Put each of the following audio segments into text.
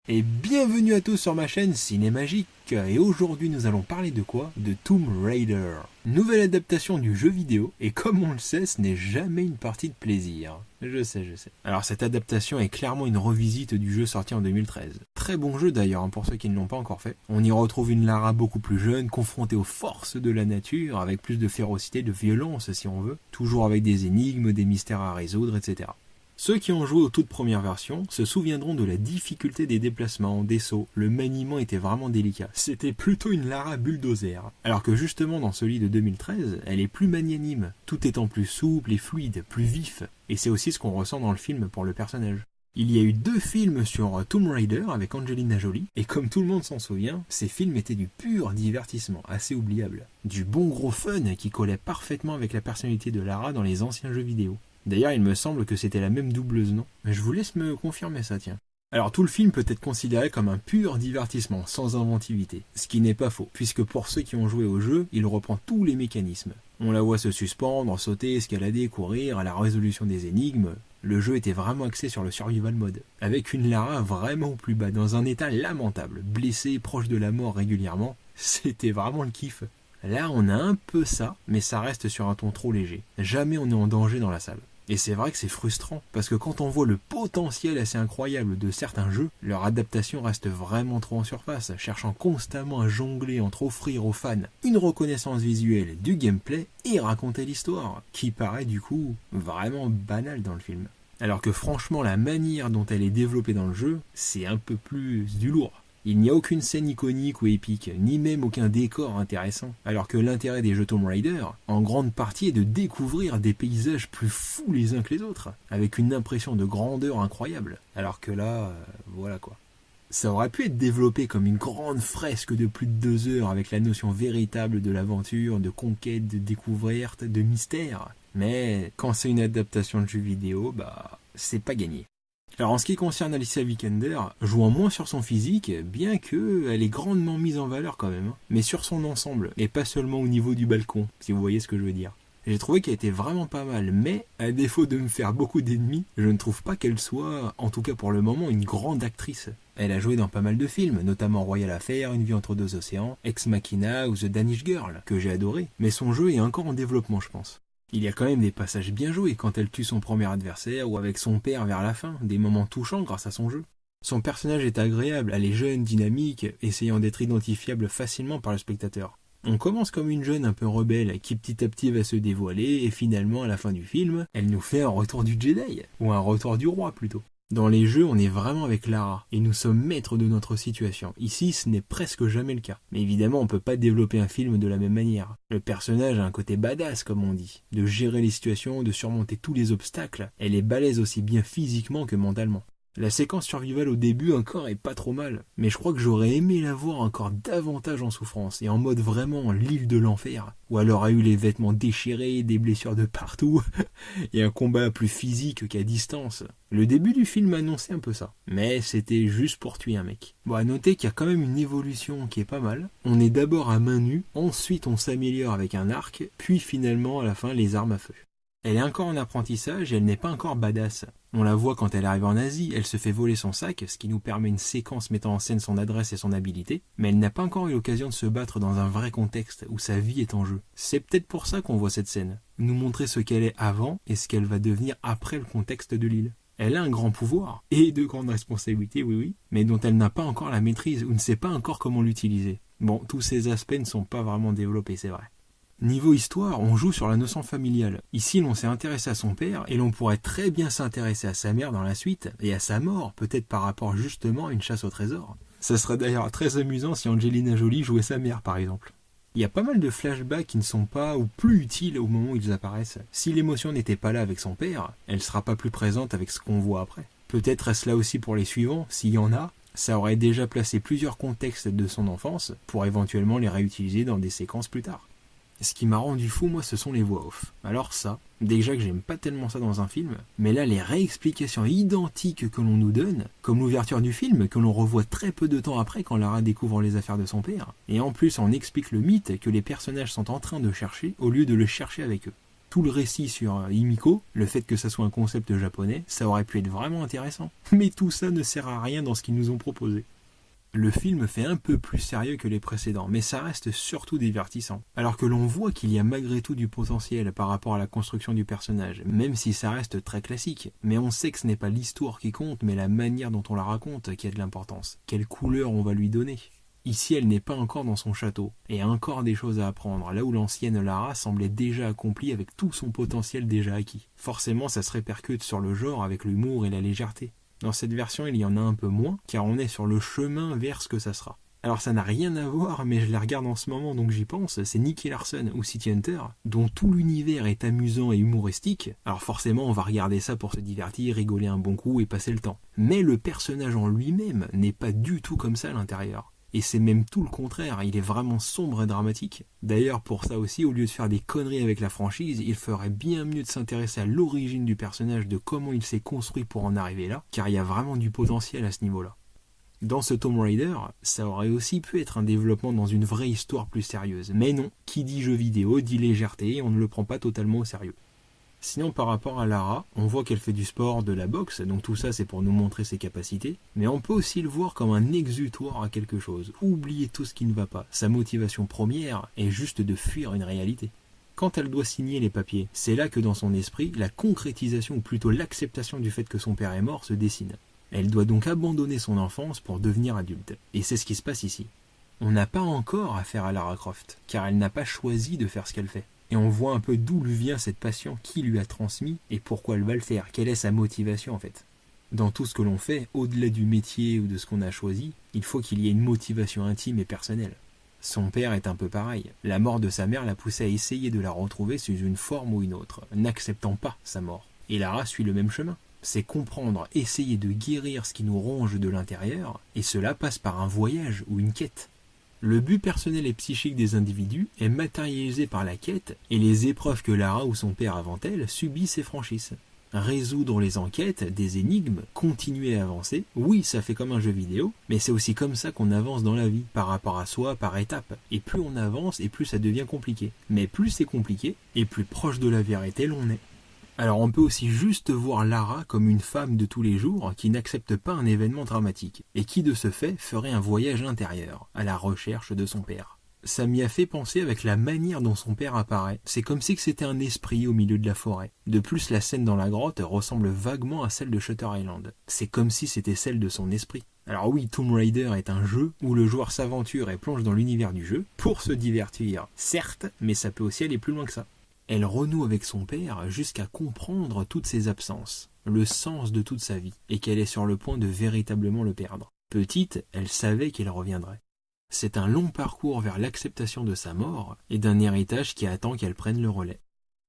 Et bienvenue à tous sur ma chaîne Cinémagique, et aujourd'hui nous allons parler de quoi? De Tomb Raider. Nouvelle adaptation du jeu vidéo, et comme on le sait, ce n'est jamais une partie de plaisir. Je sais. Alors cette adaptation est clairement une revisite du jeu sorti en 2013. Très bon jeu d'ailleurs, pour ceux qui ne l'ont pas encore fait. On y retrouve une Lara beaucoup plus jeune, confrontée aux forces de la nature, avec plus de férocité, de violence si on veut, toujours avec des énigmes, des mystères à résoudre, etc. Ceux qui ont joué aux toutes premières versions se souviendront de la difficulté des déplacements, des sauts. Le maniement était vraiment délicat. C'était plutôt une Lara bulldozer. Alors que justement dans celui de 2013, elle est plus magnanime, tout étant plus souple et fluide, plus vif. Et c'est aussi ce qu'on ressent dans le film pour le personnage. Il y a eu 2 films sur Tomb Raider avec Angelina Jolie, et comme tout le monde s'en souvient, ces films étaient du pur divertissement, assez oubliable. Du bon gros fun qui collait parfaitement avec la personnalité de Lara dans les anciens jeux vidéo. D'ailleurs, il me semble que c'était la même doubleuse, non? Mais je vous laisse me confirmer ça, tiens. Alors tout le film peut être considéré comme un pur divertissement, sans inventivité. Ce qui n'est pas faux, puisque pour ceux qui ont joué au jeu, il reprend tous les mécanismes. On la voit se suspendre, sauter, escalader, courir, à la résolution des énigmes. Le jeu était vraiment axé sur le survival mode, avec une Lara vraiment au plus bas, dans un état lamentable, blessée, proche de la mort régulièrement. C'était vraiment le kiff. Là, on a un peu ça, mais ça reste sur un ton trop léger. Jamais on est en danger dans la salle. Et c'est vrai que c'est frustrant, parce que quand on voit le potentiel assez incroyable de certains jeux, leur adaptation reste vraiment trop en surface, cherchant constamment à jongler entre offrir aux fans une reconnaissance visuelle du gameplay et raconter l'histoire, qui paraît du coup vraiment banale dans le film. Alors que franchement, la manière dont elle est développée dans le jeu, c'est un peu plus du lourd. Il n'y a aucune scène iconique ou épique, ni même aucun décor intéressant, alors que l'intérêt des jeux Tomb Raider, en grande partie, est de découvrir des paysages plus fous les uns que les autres, avec une impression de grandeur incroyable. Alors que là, voilà quoi. Ça aurait pu être développé comme une grande fresque de plus de 2 heures avec la notion véritable de l'aventure, de conquête, de découverte, de mystère. Mais quand c'est une adaptation de jeu vidéo, c'est pas gagné. Alors en ce qui concerne Alicia Vikander, jouant moins sur son physique, bien que elle est grandement mise en valeur quand même, mais sur son ensemble, et pas seulement au niveau du balcon, si vous voyez ce que je veux dire. J'ai trouvé qu'elle était vraiment pas mal, mais à défaut de me faire beaucoup d'ennemis, je ne trouve pas qu'elle soit, en tout cas pour le moment, une grande actrice. Elle a joué dans pas mal de films, notamment Royal Affair, Une vie entre deux océans, Ex Machina ou The Danish Girl, que j'ai adoré, mais son jeu est encore en développement je pense. Il y a quand même des passages bien joués quand elle tue son premier adversaire ou avec son père vers la fin, des moments touchants grâce à son jeu. Son personnage est agréable, elle est jeune, dynamique, essayant d'être identifiable facilement par le spectateur. On commence comme une jeune un peu rebelle qui petit à petit va se dévoiler et finalement à la fin du film, elle nous fait un retour du Jedi, ou un retour du roi plutôt. Dans les jeux, on est vraiment avec Lara, et nous sommes maîtres de notre situation. Ici, ce n'est presque jamais le cas. Mais évidemment, on peut pas développer un film de la même manière. Le personnage a un côté badass, comme on dit. De gérer les situations, de surmonter tous les obstacles. Elle est balèze aussi bien physiquement que mentalement. La séquence survival au début encore est pas trop mal, mais je crois que j'aurais aimé la voir encore davantage en souffrance et en mode vraiment l'île de l'enfer, où elle aura eu les vêtements déchirés, des blessures de partout, et un combat plus physique qu'à distance. Le début du film annonçait un peu ça, mais c'était juste pour tuer un mec. Bon, à noter qu'il y a quand même une évolution qui est pas mal. On est d'abord à main nue, ensuite on s'améliore avec un arc, puis finalement à la fin les armes à feu. Elle est encore en apprentissage et elle n'est pas encore badass. On la voit quand elle arrive en Asie, elle se fait voler son sac, ce qui nous permet une séquence mettant en scène son adresse et son habileté, mais elle n'a pas encore eu l'occasion de se battre dans un vrai contexte où sa vie est en jeu. C'est peut-être pour ça qu'on voit cette scène, nous montrer ce qu'elle est avant et ce qu'elle va devenir après le contexte de l'île. Elle a un grand pouvoir, et de grandes responsabilités, oui, mais dont elle n'a pas encore la maîtrise ou ne sait pas encore comment l'utiliser. Bon, tous ces aspects ne sont pas vraiment développés, c'est vrai. Niveau histoire, on joue sur la notion familiale. Ici, l'on s'est intéressé à son père, et l'on pourrait très bien s'intéresser à sa mère dans la suite, et à sa mort, peut-être par rapport justement à une chasse au trésor. Ça serait d'ailleurs très amusant si Angelina Jolie jouait sa mère, par exemple. Il y a pas mal de flashbacks qui ne sont pas ou plus utiles au moment où ils apparaissent. Si l'émotion n'était pas là avec son père, elle sera pas plus présente avec ce qu'on voit après. Peut-être est-ce là aussi pour les suivants, s'il y en a, ça aurait déjà placé plusieurs contextes de son enfance, pour éventuellement les réutiliser dans des séquences plus tard. Ce qui m'a rendu fou, moi, ce sont les voix off. Alors ça, déjà que j'aime pas tellement ça dans un film, mais là, les réexplications identiques que l'on nous donne, comme l'ouverture du film, que l'on revoit très peu de temps après quand Lara découvre les affaires de son père, et en plus on explique le mythe que les personnages sont en train de chercher au lieu de le chercher avec eux. Tout le récit sur Himiko, le fait que ça soit un concept japonais, ça aurait pu être vraiment intéressant. Mais tout ça ne sert à rien dans ce qu'ils nous ont proposé. Le film fait un peu plus sérieux que les précédents, mais ça reste surtout divertissant. Alors que l'on voit qu'il y a malgré tout du potentiel par rapport à la construction du personnage, même si ça reste très classique. Mais on sait que ce n'est pas l'histoire qui compte, mais la manière dont on la raconte qui a de l'importance. Quelle couleur on va lui donner. Ici, elle n'est pas encore dans son château, et a encore des choses à apprendre, là où l'ancienne Lara semblait déjà accomplie avec tout son potentiel déjà acquis. Forcément, ça se répercute sur le genre avec l'humour et la légèreté. Dans cette version, il y en a un peu moins, car on est sur le chemin vers ce que ça sera. Alors ça n'a rien à voir, mais je la regarde en ce moment, donc j'y pense, c'est Nicky Larson ou City Hunter, dont tout l'univers est amusant et humoristique. Alors forcément, on va regarder ça pour se divertir, rigoler un bon coup et passer le temps. Mais le personnage en lui-même n'est pas du tout comme ça à l'intérieur. Et c'est même tout le contraire, il est vraiment sombre et dramatique. D'ailleurs, pour ça aussi, au lieu de faire des conneries avec la franchise, il ferait bien mieux de s'intéresser à l'origine du personnage, de comment il s'est construit pour en arriver là, car il y a vraiment du potentiel à ce niveau-là. Dans ce Tomb Raider, ça aurait aussi pu être un développement dans une vraie histoire plus sérieuse. Mais non, qui dit jeu vidéo dit légèreté et on ne le prend pas totalement au sérieux. Sinon, par rapport à Lara, on voit qu'elle fait du sport, de la boxe, donc tout ça c'est pour nous montrer ses capacités, mais on peut aussi le voir comme un exutoire à quelque chose, oublier tout ce qui ne va pas. Sa motivation première est juste de fuir une réalité. Quand elle doit signer les papiers, c'est là que dans son esprit, la concrétisation ou plutôt l'acceptation du fait que son père est mort se dessine. Elle doit donc abandonner son enfance pour devenir adulte, et c'est ce qui se passe ici. On n'a pas encore affaire à Lara Croft, car elle n'a pas choisi de faire ce qu'elle fait. Et on voit un peu d'où lui vient cette passion, qui lui a transmis et pourquoi elle va le faire, quelle est sa motivation en fait. Dans tout ce que l'on fait, au-delà du métier ou de ce qu'on a choisi, il faut qu'il y ait une motivation intime et personnelle. Son père est un peu pareil. La mort de sa mère l'a poussé à essayer de la retrouver sous une forme ou une autre, n'acceptant pas sa mort. Et Lara suit le même chemin. C'est comprendre, essayer de guérir ce qui nous ronge de l'intérieur, et cela passe par un voyage ou une quête. Le but personnel et psychique des individus est matérialisé par la quête et les épreuves que Lara ou son père avant elle subissent et franchissent. Résoudre les enquêtes, des énigmes, continuer à avancer, oui ça fait comme un jeu vidéo, mais c'est aussi comme ça qu'on avance dans la vie, par rapport à soi, par étapes. Et plus on avance et plus ça devient compliqué. Mais plus c'est compliqué, et plus proche de la vérité l'on est. Alors on peut aussi juste voir Lara comme une femme de tous les jours qui n'accepte pas un événement dramatique et qui de ce fait ferait un voyage intérieur à la recherche de son père. Ça m'y a fait penser avec la manière dont son père apparaît. C'est comme si c'était un esprit au milieu de la forêt. De plus, la scène dans la grotte ressemble vaguement à celle de Shutter Island. C'est comme si c'était celle de son esprit. Alors oui, Tomb Raider est un jeu où le joueur s'aventure et plonge dans l'univers du jeu pour se divertir, certes, mais ça peut aussi aller plus loin que ça. Elle renoue avec son père jusqu'à comprendre toutes ses absences, le sens de toute sa vie, et qu'elle est sur le point de véritablement le perdre. Petite, elle savait qu'il reviendrait. C'est un long parcours vers l'acceptation de sa mort et d'un héritage qui attend qu'elle prenne le relais.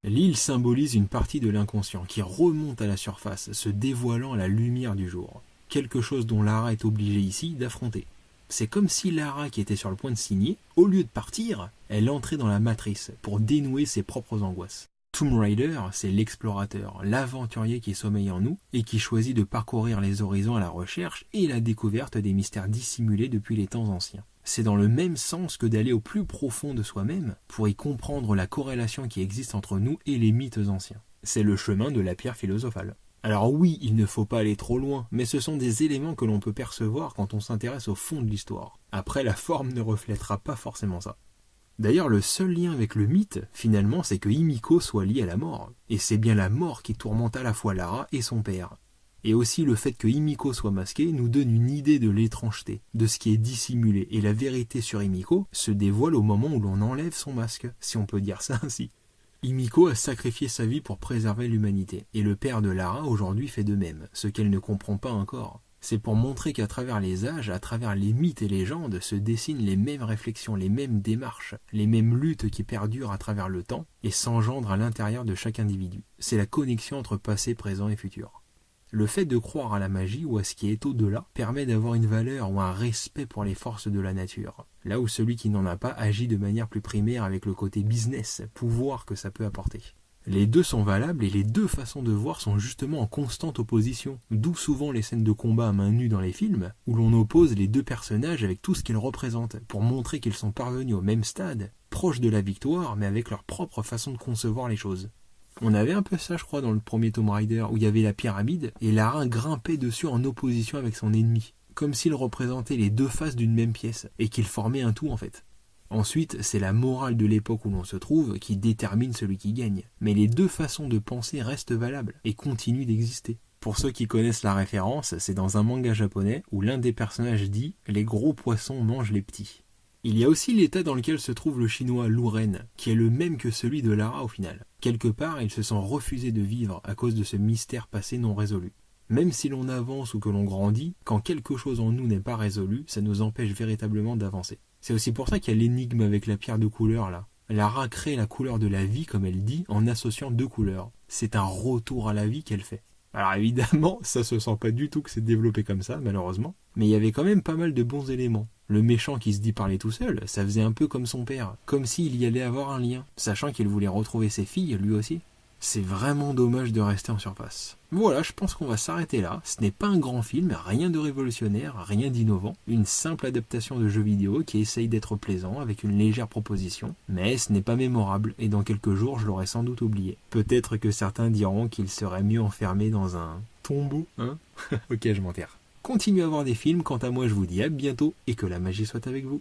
L'île symbolise une partie de l'inconscient qui remonte à la surface, se dévoilant à la lumière du jour. Quelque chose dont Lara est obligée ici d'affronter. C'est comme si Lara, qui était sur le point de signer, au lieu de partir, elle entrait dans la matrice pour dénouer ses propres angoisses. Tomb Raider, c'est l'explorateur, l'aventurier qui sommeille en nous et qui choisit de parcourir les horizons à la recherche et la découverte des mystères dissimulés depuis les temps anciens. C'est dans le même sens que d'aller au plus profond de soi-même pour y comprendre la corrélation qui existe entre nous et les mythes anciens. C'est le chemin de la pierre philosophale. Alors oui, il ne faut pas aller trop loin, mais ce sont des éléments que l'on peut percevoir quand on s'intéresse au fond de l'histoire. Après, la forme ne reflètera pas forcément ça. D'ailleurs, le seul lien avec le mythe, finalement, c'est que Himiko soit liée à la mort. Et c'est bien la mort qui tourmente à la fois Lara et son père. Et aussi le fait que Himiko soit masquée nous donne une idée de l'étrangeté, de ce qui est dissimulé. Et la vérité sur Himiko se dévoile au moment où l'on enlève son masque, si on peut dire ça ainsi. Himiko a sacrifié sa vie pour préserver l'humanité, et le père de Lara aujourd'hui fait de même, ce qu'elle ne comprend pas encore. C'est pour montrer qu'à travers les âges, à travers les mythes et légendes, se dessinent les mêmes réflexions, les mêmes démarches, les mêmes luttes qui perdurent à travers le temps et s'engendrent à l'intérieur de chaque individu. C'est la connexion entre passé, présent et futur. Le fait de croire à la magie ou à ce qui est au-delà permet d'avoir une valeur ou un respect pour les forces de la nature, là où celui qui n'en a pas agit de manière plus primaire avec le côté business, pouvoir que ça peut apporter. Les deux sont valables et les deux façons de voir sont justement en constante opposition, d'où souvent les scènes de combat à main nue dans les films, où l'on oppose les deux personnages avec tout ce qu'ils représentent, pour montrer qu'ils sont parvenus au même stade, proches de la victoire mais avec leur propre façon de concevoir les choses. On avait un peu ça, je crois, dans le premier Tomb Raider, où il y avait la pyramide, et Lara grimpait dessus en opposition avec son ennemi, comme s'il représentait les deux faces d'une même pièce, et qu'il formait un tout en fait. Ensuite, c'est la morale de l'époque où l'on se trouve qui détermine celui qui gagne. Mais les deux façons de penser restent valables, et continuent d'exister. Pour ceux qui connaissent la référence, c'est dans un manga japonais où l'un des personnages dit « Les gros poissons mangent les petits ». Il y a aussi l'état dans lequel se trouve le chinois Lu Ren, qui est le même que celui de Lara au final. Quelque part, il se sent refusé de vivre à cause de ce mystère passé non résolu. Même si l'on avance ou que l'on grandit, quand quelque chose en nous n'est pas résolu, ça nous empêche véritablement d'avancer. C'est aussi pour ça qu'il y a l'énigme avec la pierre de couleur là. Lara crée la couleur de la vie, comme elle dit, en associant deux couleurs. C'est un retour à la vie qu'elle fait. Alors évidemment, ça se sent pas du tout que c'est développé comme ça, malheureusement. Mais il y avait quand même pas mal de bons éléments. Le méchant qui se dit parler tout seul, ça faisait un peu comme son père. Comme s'il y allait avoir un lien, sachant qu'il voulait retrouver ses filles, lui aussi. C'est vraiment dommage de rester en surface. Voilà, je pense qu'on va s'arrêter là. Ce n'est pas un grand film, rien de révolutionnaire, rien d'innovant. Une simple adaptation de jeu vidéo qui essaye d'être plaisant avec une légère proposition. Mais ce n'est pas mémorable et dans quelques jours je l'aurais sans doute oublié. Peut-être que certains diront qu'il serait mieux enfermé dans un tombeau, hein. Ok, je m'enterre. Continuez à voir des films, quant à moi je vous dis à bientôt et que la magie soit avec vous.